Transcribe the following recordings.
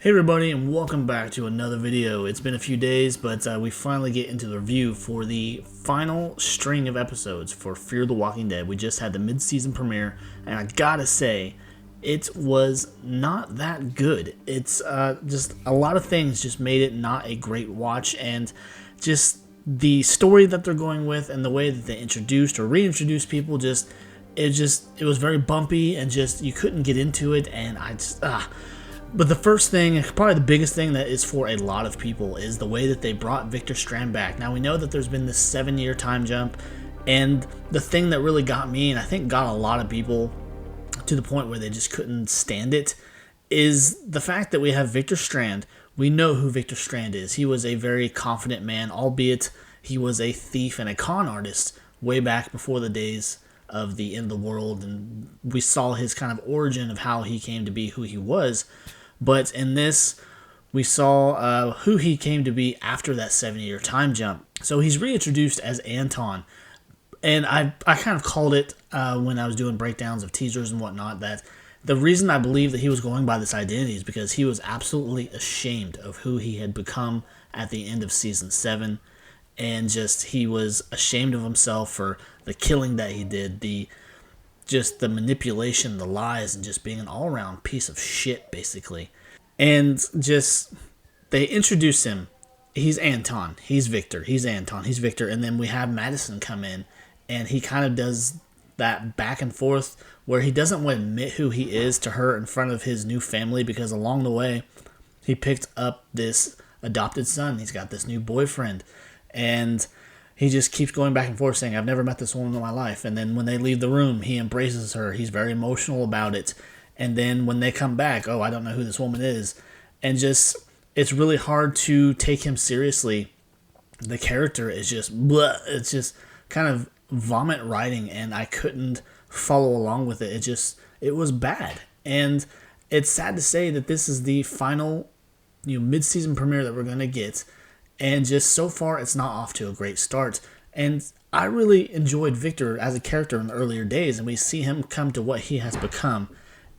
Hey everybody, and welcome back to another video. It's been a few days, but we finally get into the review for the final string of episodes for Fear the Walking Dead. We just had the mid-season premiere, and I gotta say, it was not that good. It's just a lot of things just made it not a great watch, and just the story that they're going with and the way that they introduced or reintroduced people it was very bumpy, and just you couldn't get into it, and But the first thing, probably the biggest thing that is for a lot of people, is the way that they brought Victor Strand back. Now, we know that there's been this 7-year time jump, and the thing that really got me, and I think got a lot of people to the point where they just couldn't stand it, is the fact that we have Victor Strand. We know who Victor Strand is. He was a very confident man, albeit he was a thief and a con artist way back before the days of the end of the world, and we saw his kind of origin of how he came to be who he was. But in this, we saw who he came to be after that 7-year time jump. So he's reintroduced as Anton. And I kind of called it when I was doing breakdowns of teasers and whatnot, that the reason I believe that he was going by this identity is because he was absolutely ashamed of who he had become at the end of Season 7. And just, he was ashamed of himself for the killing that he did, just the manipulation, the lies, and just being an all-around piece of shit, basically. And just, they introduce him. He's Anton. He's Victor. He's Anton. He's Victor. And then we have Madison come in, and he kind of does that back and forth where he doesn't want to admit who he is to her in front of his new family, because along the way, he picked up this adopted son. He's got this new boyfriend. And he just keeps going back and forth saying, I've never met this woman in my life. And then when they leave the room, he embraces her. He's very emotional about it. And then when they come back, oh, I don't know who this woman is. And just, it's really hard to take him seriously. The character is just, bleh. It's just kind of vomit writing, and I couldn't follow along with it. It was bad. And it's sad to say that this is the final, mid-season premiere that we're going to get. And just so far, it's not off to a great start. And I really enjoyed Victor as a character in the earlier days, and we see him come to what he has become,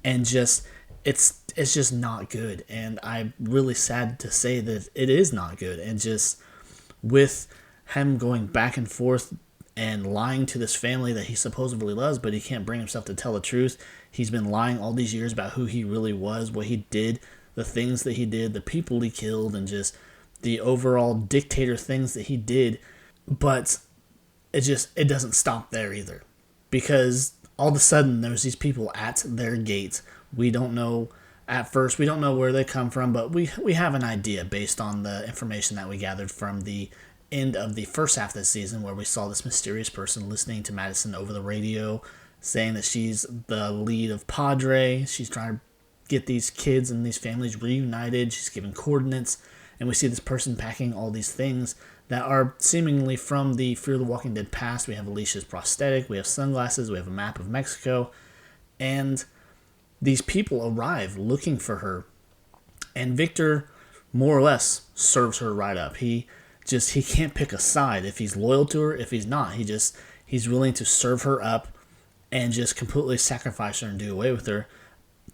and just it's just not good. And I'm really sad to say that it is not good. And just with him going back and forth and lying to this family that he supposedly loves, but he can't bring himself to tell the truth. He's been lying all these years about who he really was, what he did, the things that he did, the people he killed, and just the overall dictator things that he did. But it doesn't stop there either, because all of a sudden there's these people at their gate. We don't know at first, we don't know where they come from, but we have an idea based on the information that we gathered from the end of the first half of the season, where we saw this mysterious person listening to Madison over the radio saying that she's the lead of Padre. She's trying to get these kids and these families reunited. She's giving coordinates. And we see this person packing all these things that are seemingly from the Fear the Walking Dead past. We have Alicia's prosthetic, we have sunglasses, we have a map of Mexico. And these people arrive looking for her. And Victor, more or less, serves her right up. He can't pick a side if he's loyal to her, if he's not. He's willing to serve her up and just completely sacrifice her and do away with her.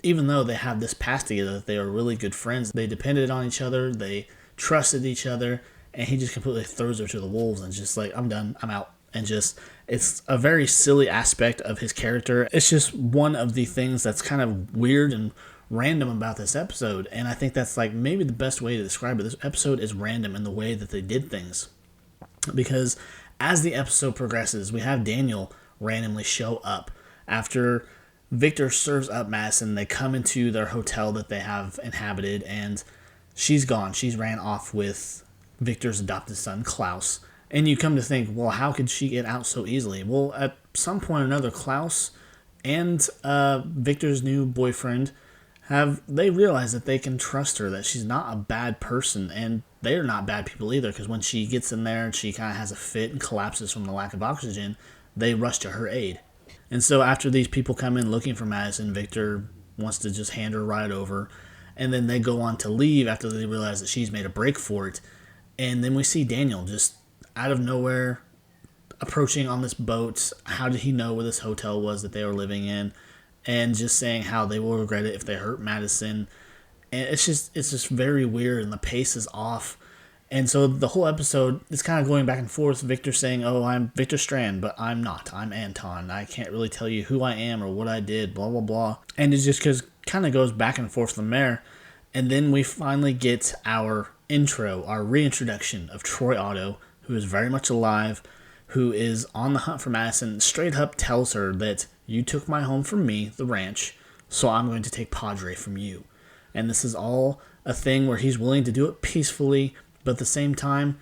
Even though they have this past together, that they are really good friends. They depended on each other, they trusted each other, and he just completely throws her to the wolves and just like, I'm done, I'm out. And just, it's a very silly aspect of his character. It's just one of the things that's kind of weird and random about this episode, and I think that's like maybe the best way to describe it. This episode is random in the way that they did things, because as the episode progresses, we have Daniel randomly show up after Victor serves up Madison. They come into their hotel that they have inhabited, and she's gone. She's ran off with Victor's adopted son, Klaus. And you come to think, well, how could she get out so easily? Well, at some point or another, Klaus and Victor's new boyfriend they realize that they can trust her, that she's not a bad person, and they're not bad people either, because when she gets in there and she kind of has a fit and collapses from the lack of oxygen, they rush to her aid. And so after these people come in looking for Madison, Victor wants to just hand her right over. And then they go on to leave after they realize that she's made a break for it. And then we see Daniel just out of nowhere approaching on this boat. How did he know where this hotel was that they were living in? And just saying how they will regret it if they hurt Madison. and it's just very weird, and the pace is off. And so the whole episode is kind of going back and forth. Victor saying, "Oh, I'm Victor Strand, but I'm not. I'm Anton. I can't really tell you who I am or what I did." Blah blah blah. And it just kind of goes back and forth from there. And then we finally get our intro, our reintroduction of Troy Otto, who is very much alive, who is on the hunt for Madison. Straight up tells her that you took my home from me, the ranch, so I'm going to take Padre from you. And this is all a thing where he's willing to do it peacefully, but at the same time,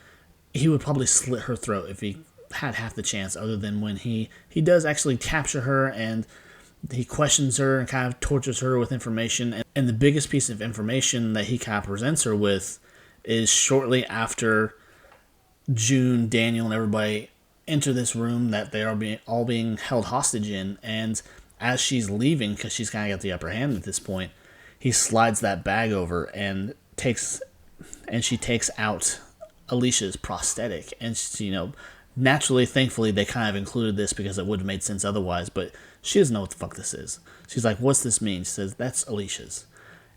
he would probably slit her throat if he had half the chance, other than when he does actually capture her and he questions her and kind of tortures her with information. And the biggest piece of information that he kind of presents her with is shortly after June, Daniel, and everybody enter this room that they are all being held hostage in. And as she's leaving, because she's kind of got the upper hand at this point, he slides that bag over and she takes out Alicia's prosthetic. And she, naturally, thankfully, they kind of included this because it would have made sense otherwise, but she doesn't know what the fuck this is. She's like, "What's this mean?" She says, "That's Alicia's."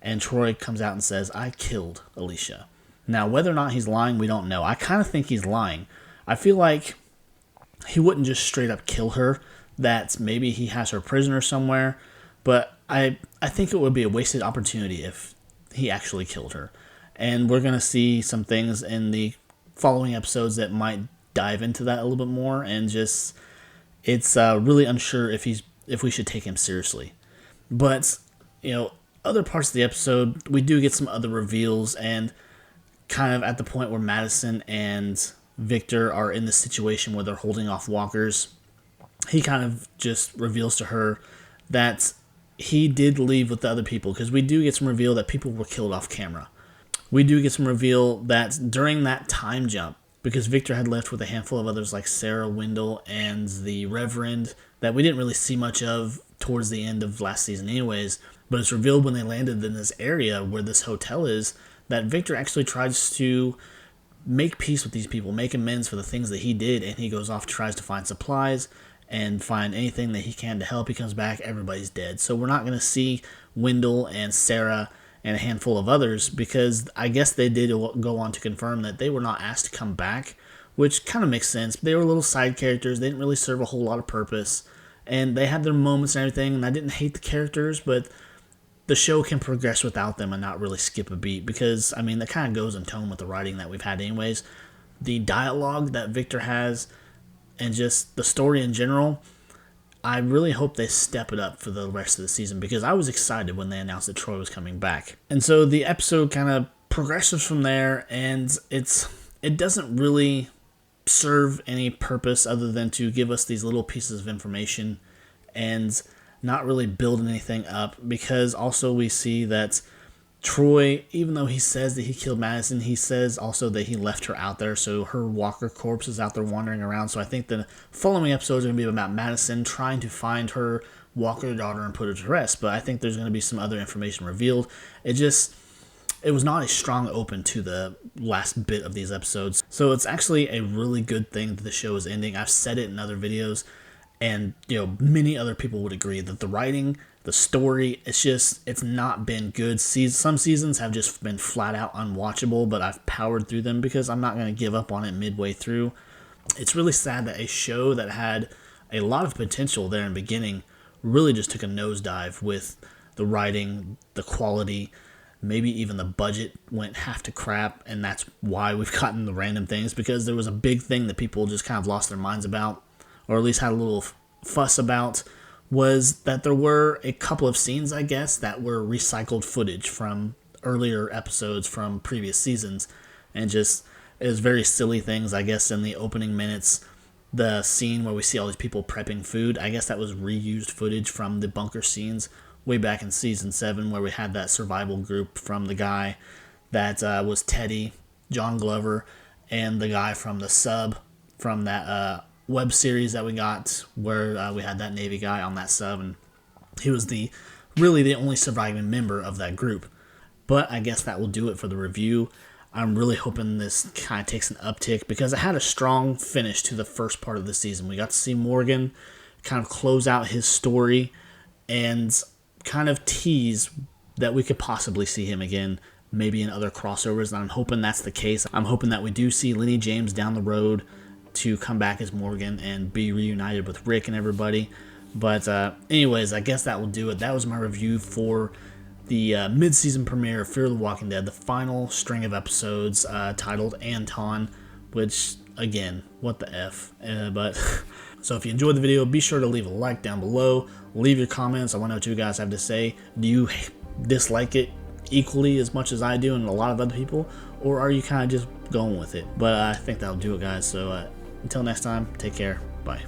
And Troy comes out and says, "I killed Alicia." Now, whether or not he's lying, we don't know. I kind of think he's lying. I feel like he wouldn't just straight up kill her, that maybe he has her prisoner somewhere, but I think it would be a wasted opportunity if he actually killed her. And we're going to see some things in the following episodes that might dive into that a little bit more, and just, it's really unsure if we should take him seriously. But, other parts of the episode, we do get some other reveals, and kind of at the point where Madison and Victor are in the situation where they're holding off walkers, he kind of just reveals to her that he did leave with the other people, because we do get some reveal that people were killed off camera. We do get some reveal that during that time jump, because Victor had left with a handful of others like Sarah, Wendell, and the Reverend, that we didn't really see much of towards the end of last season anyways, but it's revealed when they landed in this area where this hotel is, that Victor actually tries to make peace with these people, make amends for the things that he did, and he goes off, tries to find supplies and find anything that he can to help. He comes back, everybody's dead. So we're not going to see Wendell and Sarah and a handful of others, because I guess they did go on to confirm that they were not asked to come back, which kind of makes sense. They were little side characters. They didn't really serve a whole lot of purpose, and they had their moments and everything, and I didn't hate the characters, but the show can progress without them and not really skip a beat, because, that kind of goes in tone with the writing that we've had anyways. The dialogue that Victor has and just the story in general, I really hope they step it up for the rest of the season, because I was excited when they announced that Troy was coming back. And so the episode kind of progresses from there, and it doesn't really serve any purpose other than to give us these little pieces of information and not really build anything up, because also we see that Troy, even though he says that he killed Madison, he says also that he left her out there, so her walker corpse is out there wandering around. So I think the following episodes are going to be about Madison trying to find her walker daughter and put her to rest, but I think there's going to be some other information revealed. It was not a strong open to the last bit of these episodes, so it's actually a really good thing that the show is ending. I've said it in other videos, and many other people would agree that the writing, the story, it's not been good. Some seasons have just been flat out unwatchable, but I've powered through them because I'm not going to give up on it midway through. It's really sad that a show that had a lot of potential there in the beginning really just took a nosedive with the writing, the quality, maybe even the budget went half to crap, and that's why we've gotten the random things, because there was a big thing that people just kind of lost their minds about, or at least had a little fuss about, was that there were a couple of scenes, I guess, that were recycled footage from earlier episodes from previous seasons, and just, it was very silly things. I guess in the opening minutes, the scene where we see all these people prepping food, I guess that was reused footage from the bunker scenes way back in season 7, where we had that survival group from the guy that was Teddy, John Glover, and the guy from the sub from that web series that we got, where we had that Navy guy on that sub, and he was really the only surviving member of that group. But I guess that will do it for the review. I'm really hoping this kind of takes an uptick, because it had a strong finish to the first part of the season. We got to see Morgan kind of close out his story and kind of tease that we could possibly see him again, maybe in other crossovers, and I'm hoping that's the case. I'm hoping that we do see Lenny James down the road to come back as Morgan and be reunited with Rick and everybody. But anyways, I guess that will do it. That was my review for the mid-season premiere of Fear the Walking Dead, the final string of episodes titled Anton, which, again, what the F. But so if you enjoyed the video, be sure to leave a like down below. Leave your comments. I want to know what you guys have to say. Do you dislike it equally as much as I do and a lot of other people, or are you kind of just going with it? But I think that'll do it, guys. So until next time, take care. Bye.